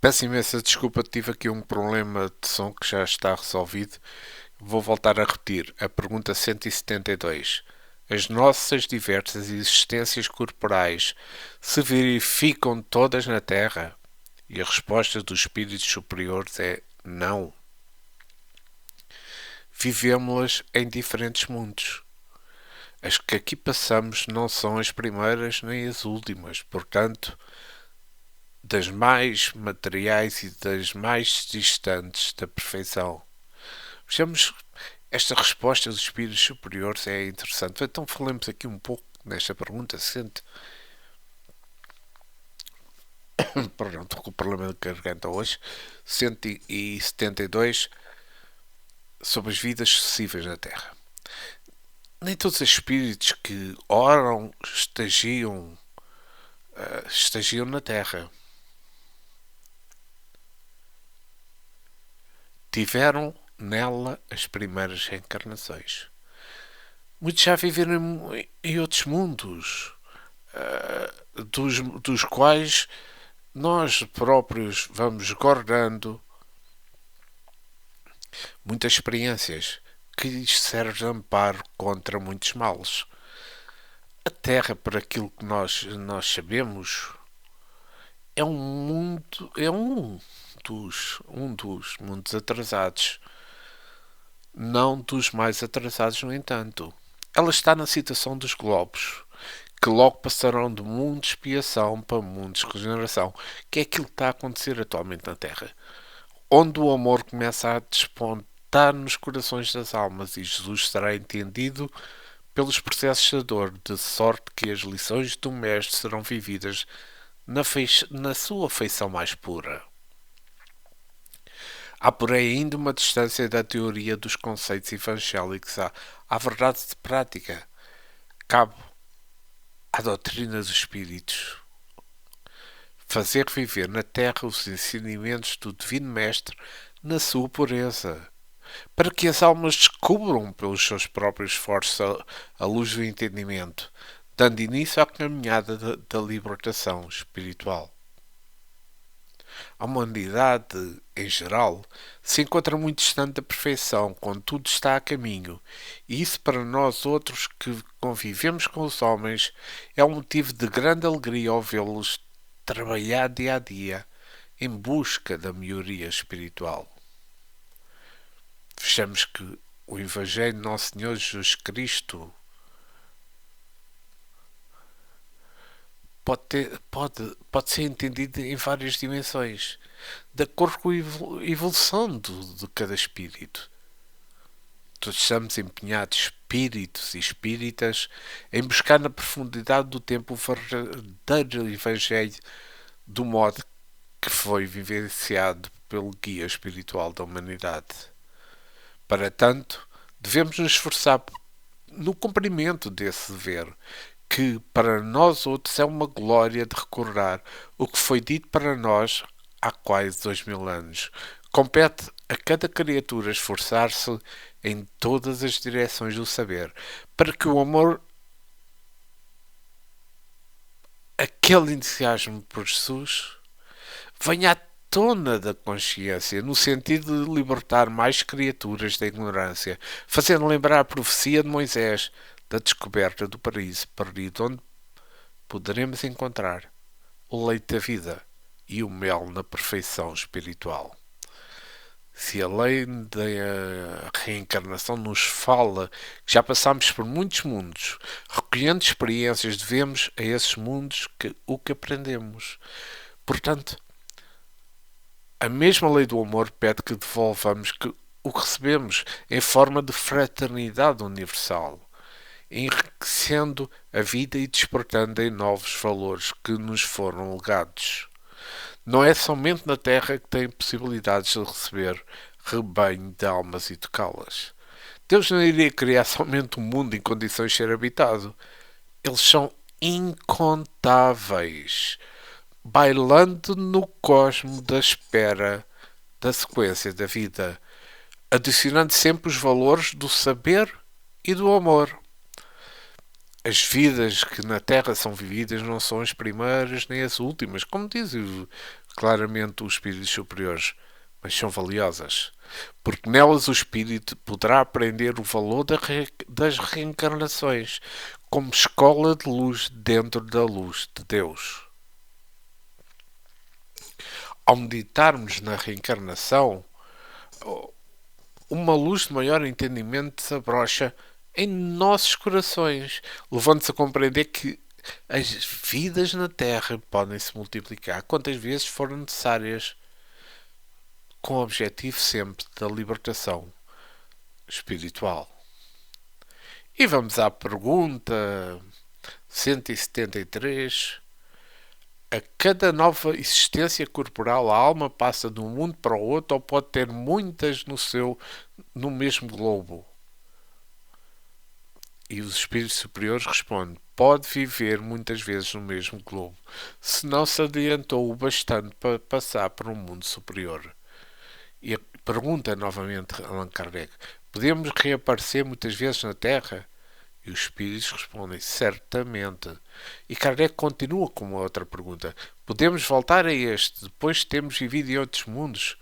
Peço imensa desculpa, tive aqui um problema de som que já está resolvido. Vou voltar a repetir. A pergunta 172. As nossas diversas existências corporais se verificam todas na Terra? E a resposta dos espíritos superiores é não. Vivemos-las em diferentes mundos. As que aqui passamos não são as primeiras nem as últimas, portanto, das mais materiais e das mais distantes da perfeição. Vejamos, esta resposta dos espíritos superiores é interessante. Então falemos aqui um pouco nesta pergunta. Perdão, estou com o problema de garganta hoje. 172 sobre as vidas sucessivas na Terra. Nem todos os espíritos que oram estagiam na Terra. Tiveram nela as primeiras reencarnações. Muitos já viveram em outros mundos, dos quais nós próprios vamos guardando muitas experiências que lhes servem de amparo contra muitos males. A Terra, por aquilo que nós sabemos, é um dos mundos atrasados. Não dos mais atrasados, no entanto. Ela está na situação dos globos, que logo passarão de mundo de expiação para mundo de regeneração, que é aquilo que está a acontecer atualmente na Terra, onde o amor começa a despontar nos corações das almas e Jesus será entendido pelos processos da dor, de sorte que as lições do Mestre serão vividas na sua feição mais pura. Há, porém, ainda uma distância da teoria dos conceitos evangélicos à verdade de prática. Cabe à doutrina dos espíritos fazer viver na Terra os ensinamentos do Divino Mestre na sua pureza, para que as almas descubram pelos seus próprios esforços a luz do entendimento, dando início à caminhada da libertação espiritual. A humanidade, em geral, se encontra muito distante da perfeição, contudo está a caminho, e isso para nós outros que convivemos com os homens é um motivo de grande alegria ao vê-los trabalhar dia a dia em busca da melhoria espiritual. Vejamos que o Evangelho de Nosso Senhor Jesus Cristo pode ser entendido em várias dimensões, de acordo com a evolução de cada espírito. Todos estamos empenhados, espíritos e espíritas, em buscar na profundidade do tempo o verdadeiro Evangelho do modo que foi vivenciado pelo guia espiritual da humanidade. Para tanto, devemos nos esforçar no cumprimento desse dever, que para nós outros é uma glória de recordar o que foi dito para nós há quase 2000 anos. Compete a cada criatura esforçar-se em todas as direções do saber, para que o amor, aquele entusiasmo por Jesus, venha à tona da consciência, no sentido de libertar mais criaturas da ignorância, fazendo lembrar a profecia de Moisés da descoberta do paraíso perdido, onde poderemos encontrar o leite da vida e o mel na perfeição espiritual. Se a lei da reencarnação nos fala que já passamos por muitos mundos, recolhendo experiências, devemos a esses mundos o que aprendemos. Portanto, a mesma lei do amor pede que devolvamos o que recebemos em forma de fraternidade universal, enriquecendo a vida e despertando em novos valores que nos foram legados. Não é somente na Terra que tem possibilidades de receber rebanho de almas e tocá-las. Deus não iria criar somente um mundo em condições de ser habitado. Eles são incontáveis, bailando no cosmo da espera da sequência da vida, adicionando sempre os valores do saber e do amor. As vidas que na Terra são vividas não são as primeiras nem as últimas, como diz claramente os espíritos superiores, mas são valiosas, porque nelas o espírito poderá aprender o valor das reencarnações como escola de luz dentro da luz de Deus. Ao meditarmos na reencarnação, uma luz de maior entendimento se abrocha em nossos corações, levando-se a compreender que as vidas na Terra podem se multiplicar quantas vezes forem necessárias, com o objetivo sempre da libertação espiritual. E vamos à pergunta 173. A cada nova existência corporal, a alma passa de um mundo para o outro ou pode ter muitas no mesmo globo? E os espíritos superiores respondem: pode viver muitas vezes no mesmo globo, se não se adiantou o bastante para passar para um mundo superior. E pergunta novamente Allan Kardec: podemos reaparecer muitas vezes na Terra? E os espíritos respondem: certamente. E Kardec continua com uma outra pergunta: podemos voltar a este depois de termos vivido em outros mundos?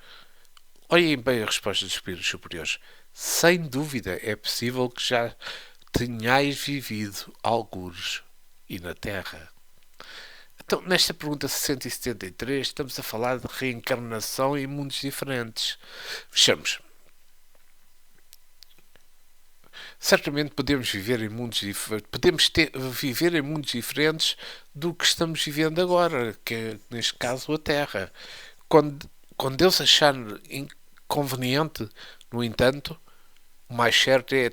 Olhem bem a resposta dos espíritos superiores: sem dúvida é possível que já tenhais vivido algures e na Terra. Então, nesta pergunta 173, estamos a falar de reencarnação em mundos diferentes. Vejamos. Certamente podemos viver em mundos diferentes, viver em mundos diferentes do que estamos vivendo agora, que é, neste caso, a Terra. Quando Deus achar inconveniente, no entanto, o mais certo é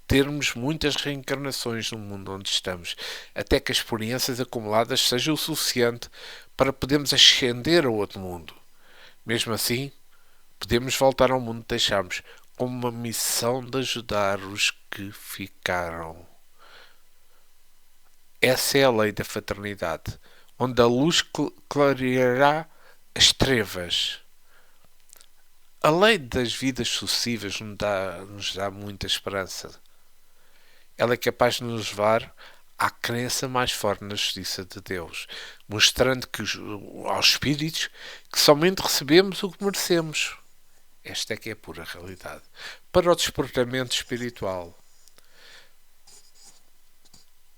termos muitas reencarnações no mundo onde estamos, até que as experiências acumuladas sejam o suficiente para podermos ascender a outro mundo. Mesmo assim, podemos voltar ao mundo que deixamos, com uma missão de ajudar os que ficaram. Essa é a lei da fraternidade, onde a luz clareará as trevas. A lei das vidas sucessivas nos dá muita esperança. Ela é capaz de nos levar à crença mais forte na justiça de Deus, mostrando aos espíritos que somente recebemos o que merecemos. Esta é que é a pura realidade. Para o despertamento espiritual,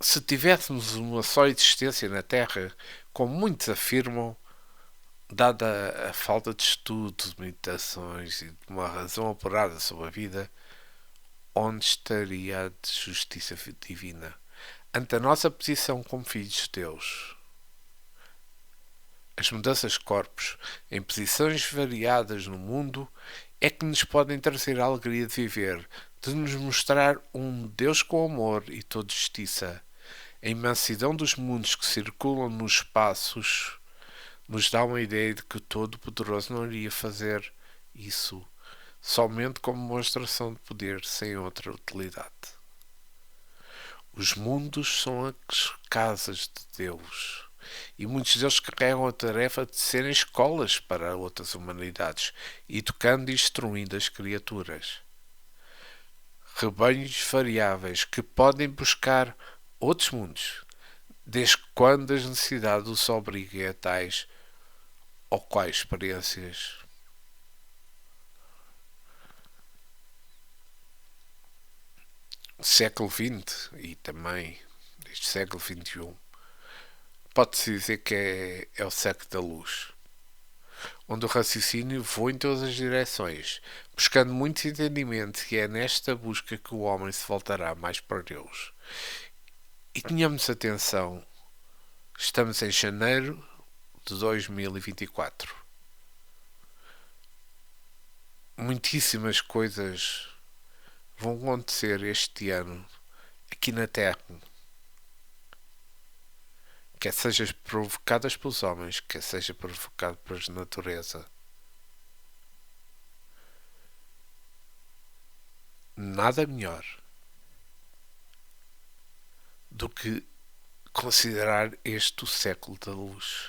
se tivéssemos uma só existência na Terra, como muitos afirmam, dada a falta de estudo, de meditações e de uma razão apurada sobre a vida, onde estaria a justiça divina? Ante a nossa posição como filhos de Deus, as mudanças de corpos em posições variadas no mundo é que nos podem trazer a alegria de viver, de nos mostrar um Deus com amor e toda justiça. A imensidão dos mundos que circulam nos espaços nos dá uma ideia de que o Todo-Poderoso não iria fazer isso somente como demonstração de poder, sem outra utilidade. Os mundos são as casas de Deus, e muitos deles carregam a tarefa de serem escolas para outras humanidades, educando e instruindo as criaturas. Rebanhos variáveis que podem buscar outros mundos, desde quando as necessidades os obriguem a tais ou quais experiências. Século XX e também este século XXI, pode-se dizer que é o século da luz, onde o raciocínio voa em todas as direções, buscando muitos entendimentos, e é nesta busca que o homem se voltará mais para Deus. E tenhamos atenção, estamos em janeiro de 2024. Muitíssimas coisas vão acontecer este ano aqui na Terra, quer sejam provocadas pelos homens, quer seja provocado pela natureza. Nada melhor do que considerar este o século da luz.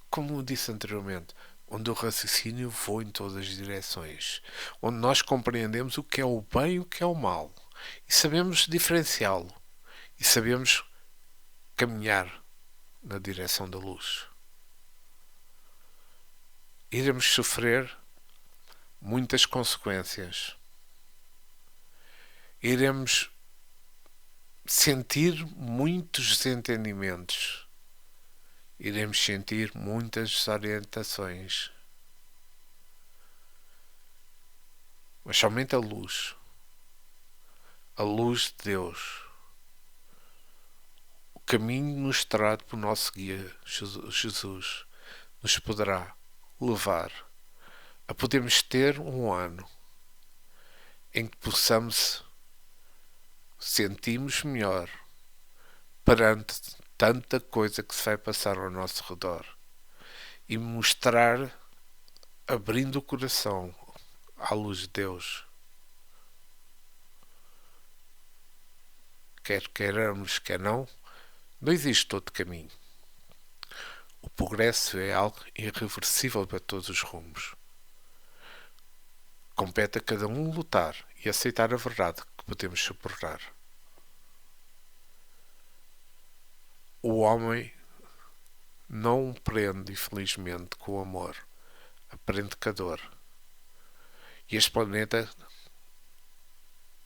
Como disse anteriormente, onde o raciocínio voa em todas as direções, onde nós compreendemos o que é o bem e o que é o mal, e sabemos diferenciá-lo, e sabemos caminhar na direção da luz. iremos sofrer muitas consequências. Iremos sentir muitos desentendimentos. Iremos sentir muitas desorientações. Mas somente a luz de Deus, o caminho mostrado pelo nosso guia Jesus, nos poderá levar a podermos ter um ano em que possamos sentirmos melhor perante tanta coisa que se vai passar ao nosso redor e mostrar, abrindo o coração à luz de Deus, quer queiramos, quer não existe outro caminho. O progresso é algo irreversível para todos os rumos. Compete a cada um lutar e aceitar a verdade que podemos suportar. O homem não aprende, infelizmente, com o amor. Aprende com a dor. E este planeta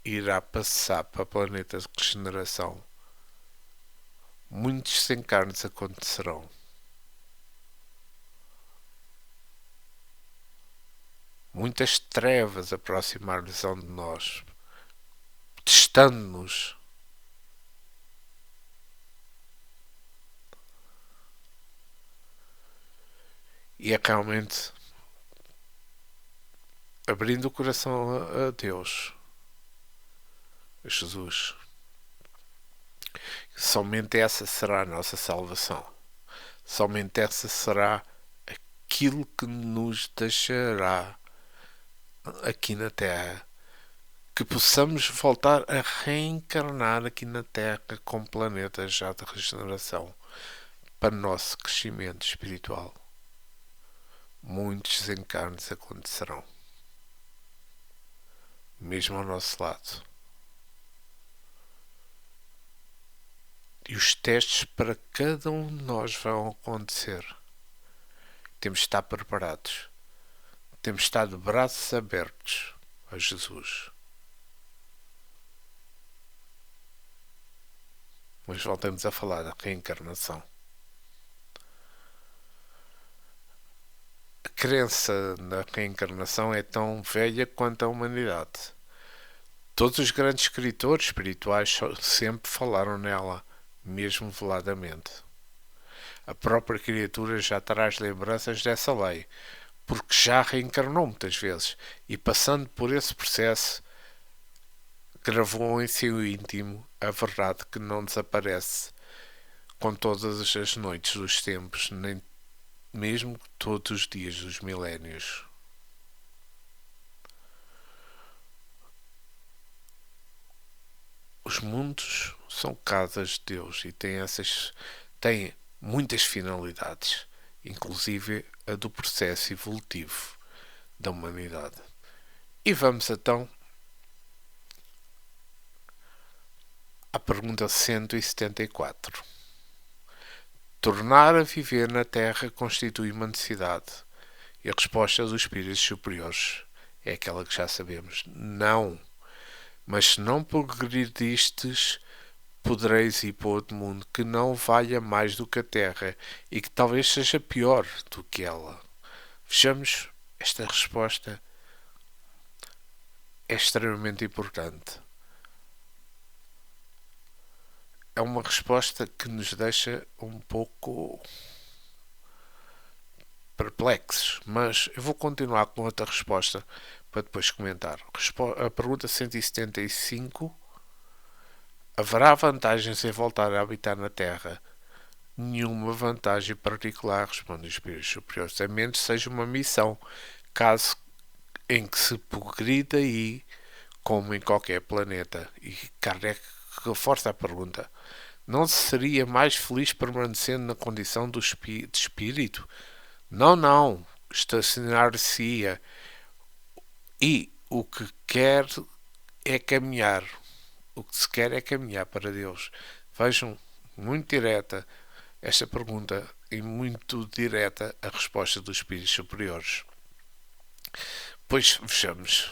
irá passar para o planeta de regeneração. Muitos desencarnes acontecerão. Muitas trevas aproximar-nos de nós, testando-nos. E é realmente abrindo o coração a Deus, a Jesus. Somente essa será a nossa salvação. Somente essa será aquilo que nos deixará aqui na Terra. Que possamos voltar a reencarnar aqui na Terra com planetas já de regeneração para o nosso crescimento espiritual. Muitos desencarnes acontecerão, mesmo ao nosso lado. E os testes para cada um de nós vão acontecer. Temos de estar preparados. Temos de estar de braços abertos a Jesus. Mas voltamos a falar da reencarnação. A crença na reencarnação é tão velha quanto a humanidade. Todos os grandes escritores espirituais sempre falaram nela, mesmo veladamente. A própria criatura já traz lembranças dessa lei, porque já reencarnou muitas vezes e, passando por esse processo, gravou em seu íntimo a verdade que não desaparece com todas as noites dos tempos, nem mesmo todos os dias dos milénios. Os mundos são casas de Deus e têm muitas finalidades, inclusive a do processo evolutivo da humanidade. E vamos então à pergunta 174. Tornar a viver na Terra constitui uma necessidade? E a resposta dos espíritos superiores é aquela que já sabemos. Não. Mas se não progredistes, podereis ir para outro mundo que não valha mais do que a Terra e que talvez seja pior do que ela. Vejamos, esta resposta é extremamente importante. É uma resposta que nos deixa um pouco perplexos, mas eu vou continuar com outra resposta para depois comentar. A pergunta 175: haverá vantagens em voltar a habitar na Terra? Nenhuma vantagem particular, responde os espíritos superiores, a menos seja uma missão, caso em que se progrida aí, como em qualquer planeta. E Kardec reforça a pergunta: não se seria mais feliz permanecendo na condição de espírito? Não, estacionar-se-ia. E o que quer é caminhar. O que se quer é caminhar para Deus. Vejam, muito direta esta pergunta. e muito direta a resposta dos espíritos superiores. Pois, vejamos,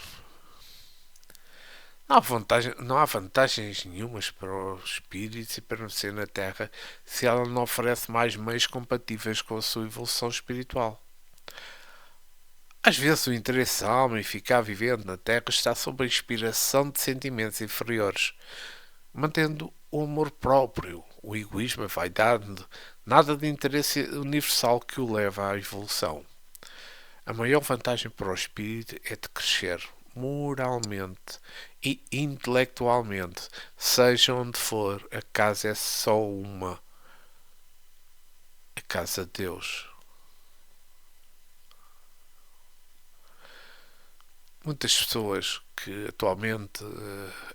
não há vantagens nenhumas para os espíritos e permanecer na Terra se ela não oferece mais meios compatíveis com a sua evolução espiritual. Às vezes o interesse da alma em ficar vivendo na Terra está sob a inspiração de sentimentos inferiores, mantendo o amor próprio, o egoísmo, a vaidade, nada de interesse universal que o leva à evolução. A maior vantagem para o espírito é de crescer moralmente e intelectualmente, seja onde for, a casa é só uma, a casa de Deus. Muitas pessoas que atualmente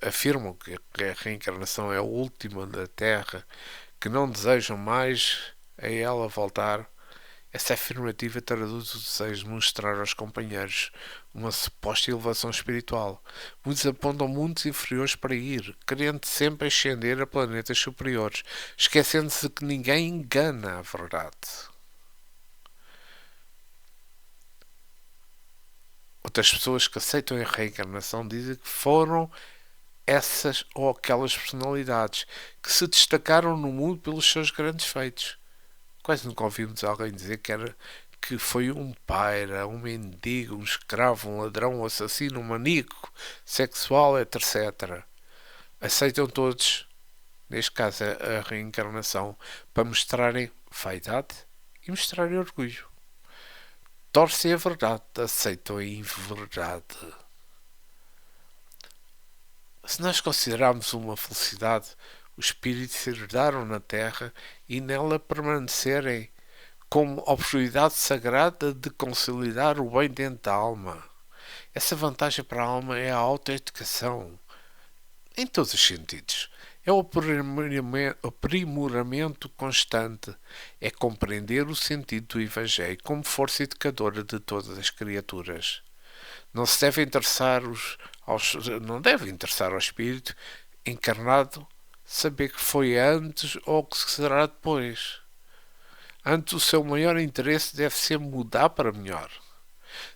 afirmam que a reencarnação é a última da Terra, que não desejam mais a ela voltar, essa afirmativa traduz o desejo de mostrar aos companheiros uma suposta elevação espiritual. Muitos apontam mundos inferiores para ir, querendo sempre ascender a planetas superiores, esquecendo-se de que ninguém engana a verdade. Outras pessoas que aceitam a reencarnação dizem que foram essas ou aquelas personalidades que se destacaram no mundo pelos seus grandes feitos. Quase nunca ouvimos alguém dizer que foi um paira, um mendigo, um escravo, um ladrão, um assassino, um maníaco sexual, etc. Aceitam todos, neste caso a reencarnação, para mostrarem vaidade e mostrarem orgulho. Torcem a verdade, aceitam a inverdade. Se nós considerarmos uma felicidade, os espíritos herdaram na Terra e nela permanecerem como oportunidade sagrada de consolidar o bem dentro da alma. Essa vantagem para a alma é a autoeducação, em todos os sentidos. É o aprimoramento constante, é compreender o sentido do Evangelho como força educadora de todas as criaturas. Não se deve interessar não deve interessar ao espírito encarnado saber que foi antes ou que será depois. Antes, o seu maior interesse deve ser mudar para melhor.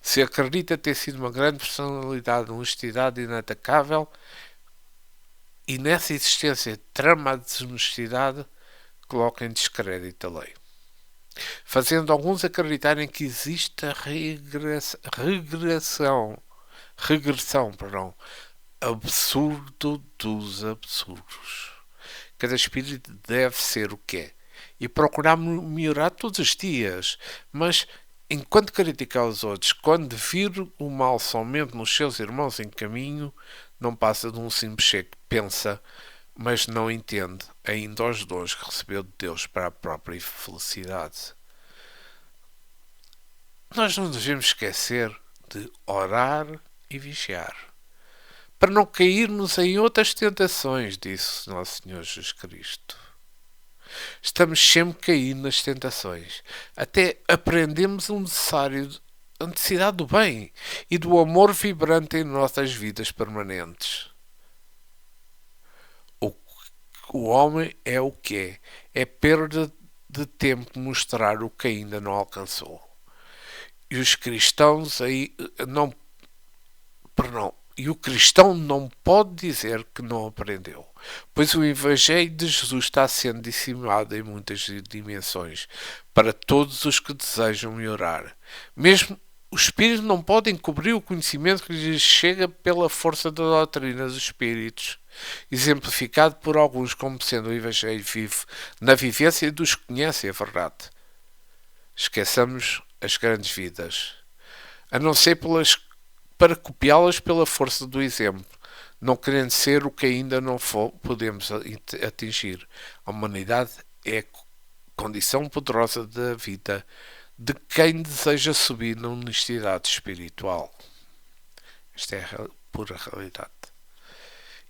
Se acredita ter sido uma grande personalidade de honestidade inatacável e nessa existência trama a desonestidade, coloca em descrédito a lei, fazendo alguns acreditarem que existe a regressão, absurdo dos absurdos. Cada espírito deve ser o que é e procurar melhorar todos os dias, mas enquanto criticar os outros, quando vir o mal somente nos seus irmãos em caminho, não passa de um simples cheque que pensa, mas não entende ainda os dons que recebeu de Deus para a própria felicidade. Nós não devemos esquecer de orar e vigiar, para não cairmos em outras tentações, disse Nosso Senhor Jesus Cristo. Estamos sempre a cair nas tentações, até aprendemos a necessidade do bem e do amor vibrante em nossas vidas permanentes. O homem é o que é. É perda de tempo mostrar o que ainda não alcançou. E os cristãos e o cristão não pode dizer que não aprendeu, pois o Evangelho de Jesus está sendo disseminado em muitas dimensões para todos os que desejam melhorar. Mesmo os espíritos não podem cobrir o conhecimento que lhes chega pela força da doutrina dos espíritos, exemplificado por alguns como sendo o Evangelho vivo na vivência dos que conhecem a verdade. Esqueçamos as grandes vidas, a não ser para copiá-las pela força do exemplo, não querendo ser o que ainda não podemos atingir. A humanidade é a condição poderosa da vida de quem deseja subir na honestidade espiritual. Esta é a pura realidade.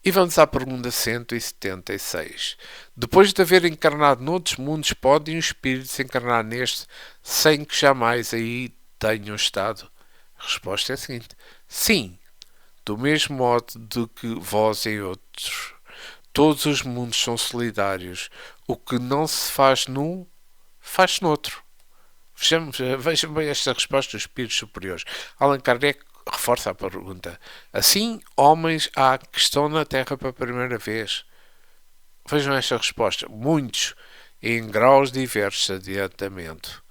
E vamos à pergunta 176. Depois de haver encarnado noutros mundos, podem os espíritos encarnar neste sem que jamais aí tenham estado? A resposta é a seguinte: sim, do mesmo modo de que vós e outros. Todos os mundos são solidários. O que não se faz num, faz-se noutro. Vejam bem esta resposta dos espíritos superiores. Allan Kardec reforça a pergunta. Assim, homens há que estão na Terra pela primeira vez? Vejam esta resposta. Muitos, em graus diversos de adiantamento.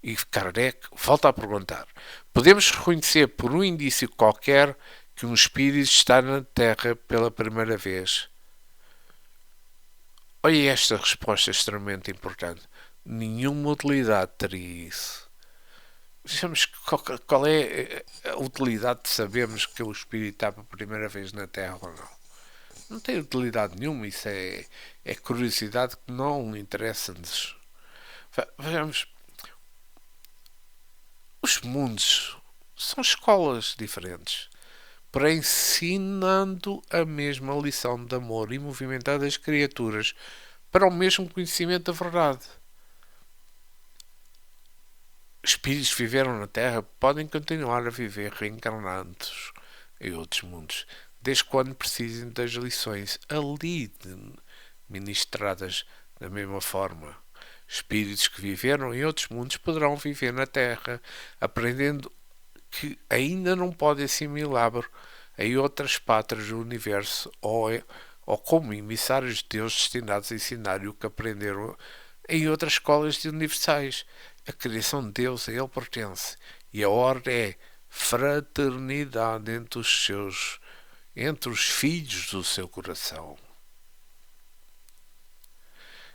E Kardec volta a perguntar. Podemos reconhecer por um indício qualquer que um espírito está na Terra pela primeira vez? Olha esta resposta extremamente importante. Nenhuma utilidade teria isso. Vejamos qual é a utilidade de sabermos que o espírito está pela primeira vez na Terra ou não. Não tem utilidade nenhuma, isso é curiosidade que não interessa-nos. Vejamos, os mundos são escolas diferentes, porém ensinando a mesma lição de amor e movimentando as criaturas para o mesmo conhecimento da verdade. Espíritos que viveram na Terra podem continuar a viver reencarnados em outros mundos, desde quando precisem das lições ali ministradas da mesma forma. Espíritos que viveram em outros mundos poderão viver na Terra, aprendendo que ainda não podem assimilar em outras pátrias do universo ou como emissários de Deus destinados a ensinar o que aprenderam em outras escolas universais. A criação de Deus a ele pertence e a ordem é fraternidade entre os filhos do seu coração.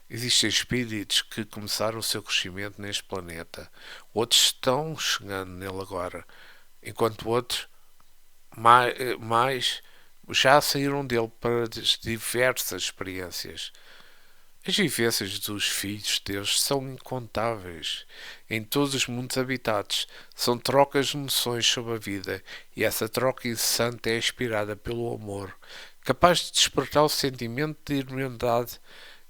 Existem espíritos que começaram o seu crescimento neste planeta. Outros estão chegando nele agora, enquanto outros mais já saíram dele para diversas experiências. As vivências dos filhos de Deus são incontáveis. Em todos os mundos habitados, são trocas de noções sobre a vida, e essa troca incessante é inspirada pelo amor, capaz de despertar o sentimento de irmandade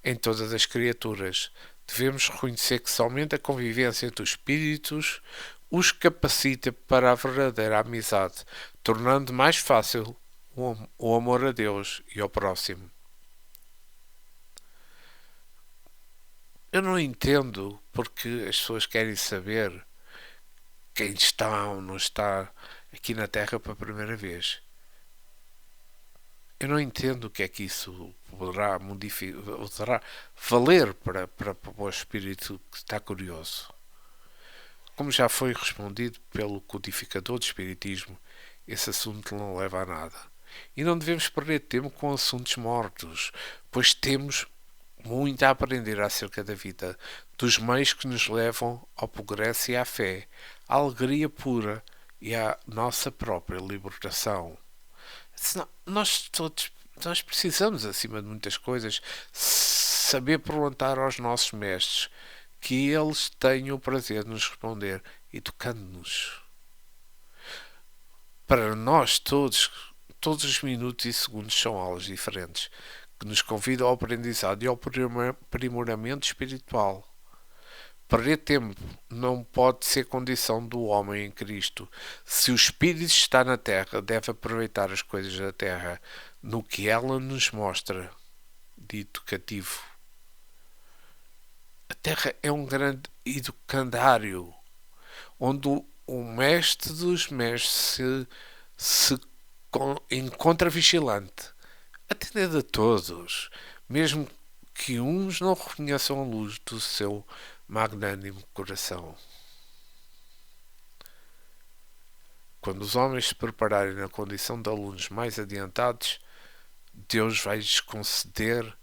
em todas as criaturas. Devemos reconhecer que somente a convivência entre os espíritos os capacita para a verdadeira amizade, tornando mais fácil o amor a Deus e ao próximo. Eu não entendo porque as pessoas querem saber quem está ou não está aqui na Terra pela primeira vez. Eu não entendo o que é que isso poderá valer para o espírito que está curioso. Como já foi respondido pelo codificador do Espiritismo, esse assunto não leva a nada. E não devemos perder tempo com assuntos mortos, pois temos muito a aprender acerca da vida, dos meios que nos levam ao progresso e à fé, à alegria pura e à nossa própria libertação. Senão, nós precisamos, acima de muitas coisas, saber perguntar aos nossos mestres, que eles tenham o prazer de nos responder, educando-nos. Para nós todos os minutos e segundos são aulas diferentes, que nos convidam ao aprendizado e ao aprimoramento espiritual. Perder tempo não pode ser condição do homem em Cristo. Se o Espírito está na Terra, deve aproveitar as coisas da Terra, no que ela nos mostra de educativo. A Terra é um grande educandário, onde o mestre dos mestres se encontra vigilante, atendendo a todos, mesmo que uns não reconheçam a luz do seu magnânimo coração. Quando os homens se prepararem na condição de alunos mais adiantados, Deus vai-lhes conceder,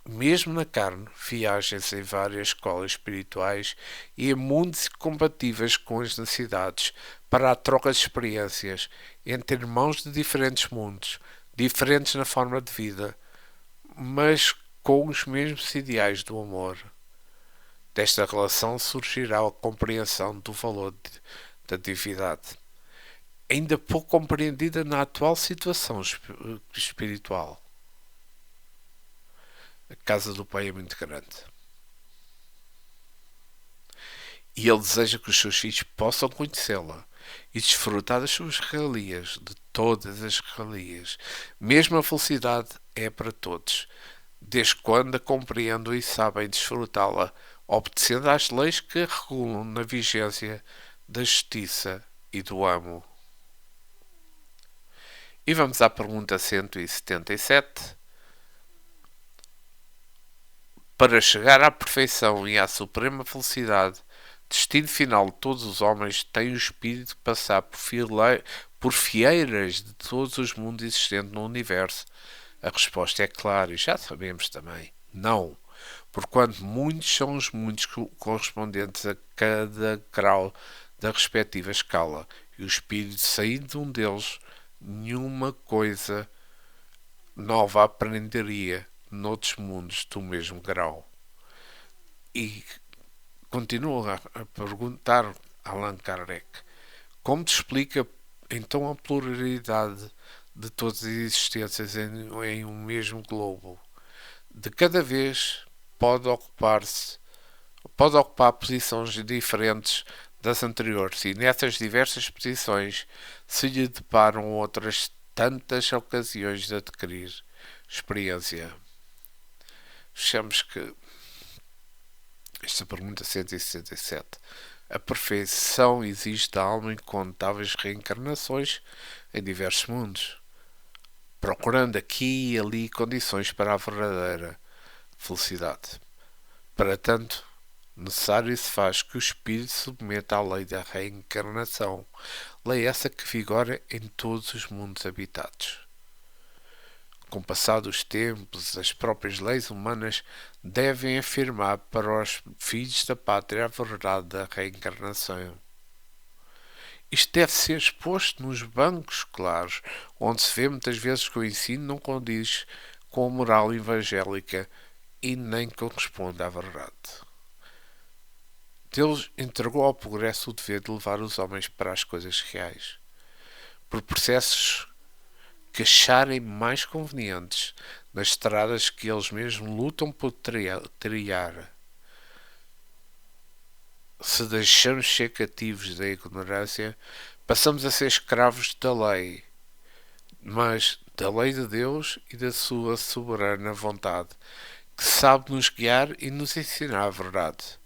mesmo na carne, viagens em várias escolas espirituais e em mundos compatíveis com as necessidades, para a troca de experiências entre irmãos de diferentes mundos, diferentes na forma de vida, mas com os mesmos ideais do amor. Desta relação surgirá a compreensão do valor da divindade, ainda pouco compreendida na atual situação espiritual. A casa do Pai é muito grande. E Ele deseja que os seus filhos possam conhecê-la e desfrutar das suas regalias, de todas as regalias. Mesmo a felicidade é para todos, desde quando a compreendam e sabem desfrutá-la obedecendo às leis que regulam na vigência da justiça e do amo. E vamos à pergunta 177. Para chegar à perfeição e à suprema felicidade, destino final de todos os homens, tem o espírito de passar por fieiras de todos os mundos existentes no universo? A resposta é clara e já sabemos também. Não. Porquanto muitos são os muitos correspondentes a cada grau da respectiva escala, e o espírito saindo de um deles, nenhuma coisa nova aprenderia noutros mundos do mesmo grau. E continua a perguntar Allan Kardec: como te explica então a pluralidade de todas as existências em um mesmo globo? De cada vez pode ocupar posições diferentes das anteriores, e nessas diversas posições se lhe deparam outras tantas ocasiões de adquirir experiência. Fechamos que esta pergunta 167. A perfeição exige da alma incontáveis reencarnações em diversos mundos, procurando aqui e ali condições para a verdadeira felicidade. Para tanto, necessário se faz que o espírito se submeta à lei da reencarnação, lei essa que vigora em todos os mundos habitados. Com o passar dos tempos, as próprias leis humanas devem afirmar para os filhos da pátria a verdade da reencarnação. Isto deve ser exposto nos bancos escolares, onde se vê muitas vezes que o ensino não condiz com a moral evangélica e nem corresponde à verdade. Deus entregou ao progresso o dever de levar os homens para as coisas reais, por processos que acharem mais convenientes nas estradas que eles mesmos lutam por trilhar. Se deixamos ser cativos da ignorância, passamos a ser escravos da lei, mas da lei de Deus e da sua soberana vontade, que sabe nos guiar e nos ensinar a verdade.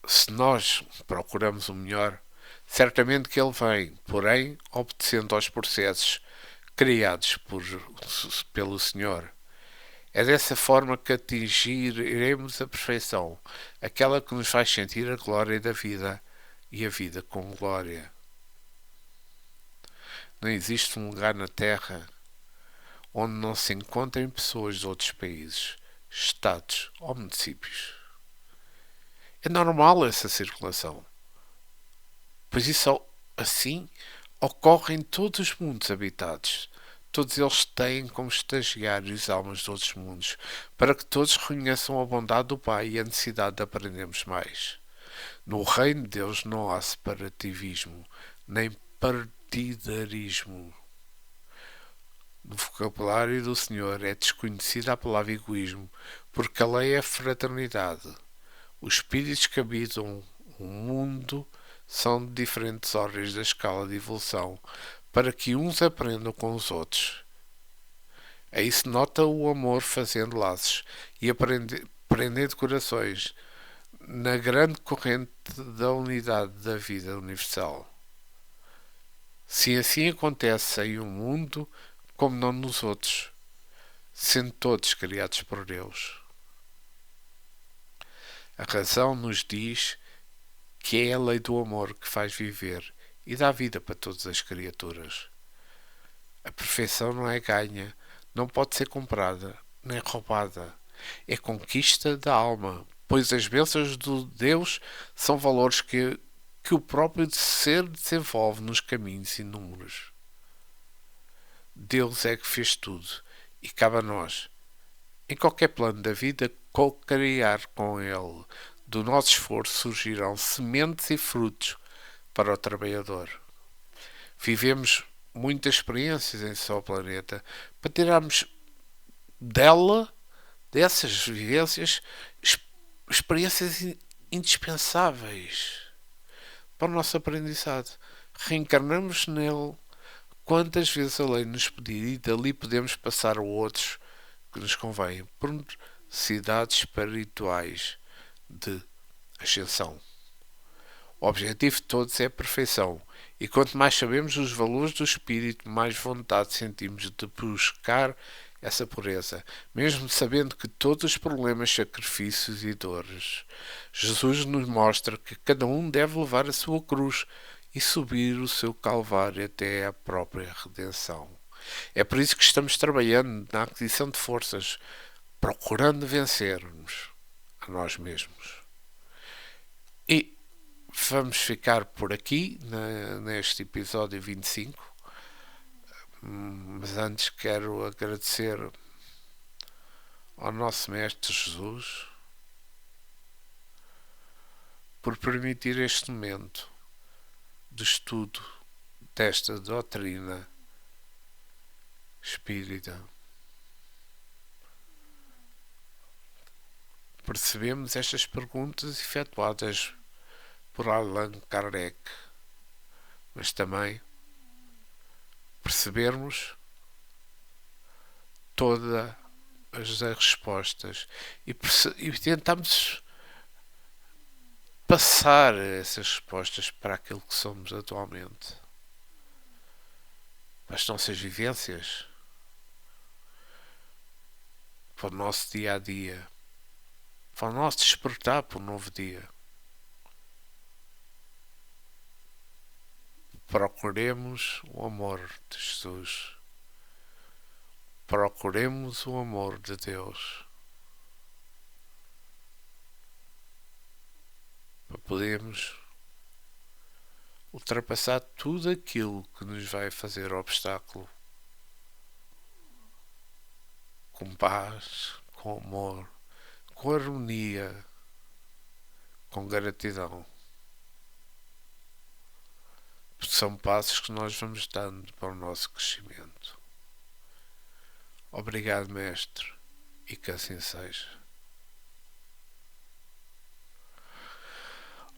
Se nós procuramos o melhor, certamente que ele vem, porém, obedecendo aos processos criados pelo Senhor. É dessa forma que atingiremos a perfeição, aquela que nos faz sentir a glória da vida e a vida com glória. Não existe um lugar na Terra onde não se encontrem pessoas de outros países, estados ou municípios. É normal essa circulação, pois isso assim ocorre em todos os mundos habitados. Todos eles têm como estagiários almas de outros mundos, para que todos reconheçam a bondade do Pai e a necessidade de aprendermos mais. No reino de Deus não há separativismo, nem partidarismo. No vocabulário do Senhor é desconhecida a palavra egoísmo, porque a lei é fraternidade. Os espíritos que habitam o mundo são de diferentes ordens da escala de evolução, para que uns aprendam com os outros. Aí se nota o amor fazendo laços e prendendo corações na grande corrente da unidade da vida universal. Se assim acontece em um mundo, como não nos outros, sendo todos criados por Deus. A razão nos diz que é a lei do amor que faz viver e dá vida para todas as criaturas. A perfeição não é ganha, não pode ser comprada, nem roubada. É conquista da alma, pois as bênçãos de Deus são valores que o próprio ser desenvolve nos caminhos inúmeros. Deus é que fez tudo, e cabe a nós, em qualquer plano da vida, co-criar com Ele. Do nosso esforço surgirão sementes e frutos para o trabalhador. Vivemos muitas experiências em seu planeta para tirarmos dessas vivências, experiências indispensáveis para o nosso aprendizado. Reencarnamos nele quantas vezes a lei nos pedir, e dali podemos passar a outros que nos convém, por cidades espirituais de ascensão. O objetivo de todos é a perfeição, e quanto mais sabemos os valores do espírito, mais vontade sentimos de buscar essa pureza, mesmo sabendo que todos os problemas, sacrifícios e dores, Jesus nos mostra que cada um deve levar a sua cruz e subir o seu calvário até à própria redenção. É por isso que estamos trabalhando na aquisição de forças, procurando vencer-nos a nós mesmos. E vamos ficar por aqui neste episódio 25. Mas antes quero agradecer ao nosso Mestre Jesus por permitir este momento de estudo desta doutrina espírita. Percebemos estas perguntas efetuadas por Allan Kardec, mas também percebermos todas as respostas e tentamos passar essas respostas para aquilo que somos atualmente, para as nossas vivências, para o nosso dia a dia, para o nosso despertar para um novo dia. Procuremos o amor de Jesus. Procuremos o amor de Deus. Para podermos ultrapassar tudo aquilo que nos vai fazer obstáculo. Com paz, com amor, com harmonia, com gratidão. São passos que nós vamos dando para o nosso crescimento. Obrigado, Mestre, e que assim seja.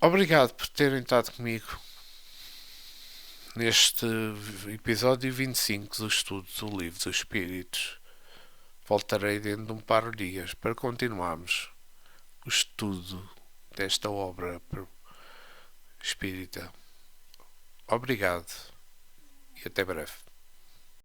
Obrigado por terem estado comigo neste episódio 25 do estudo do Livro dos Espíritos. Voltarei dentro de um par de dias para continuarmos o estudo desta obra espírita. Obrigado e até breve.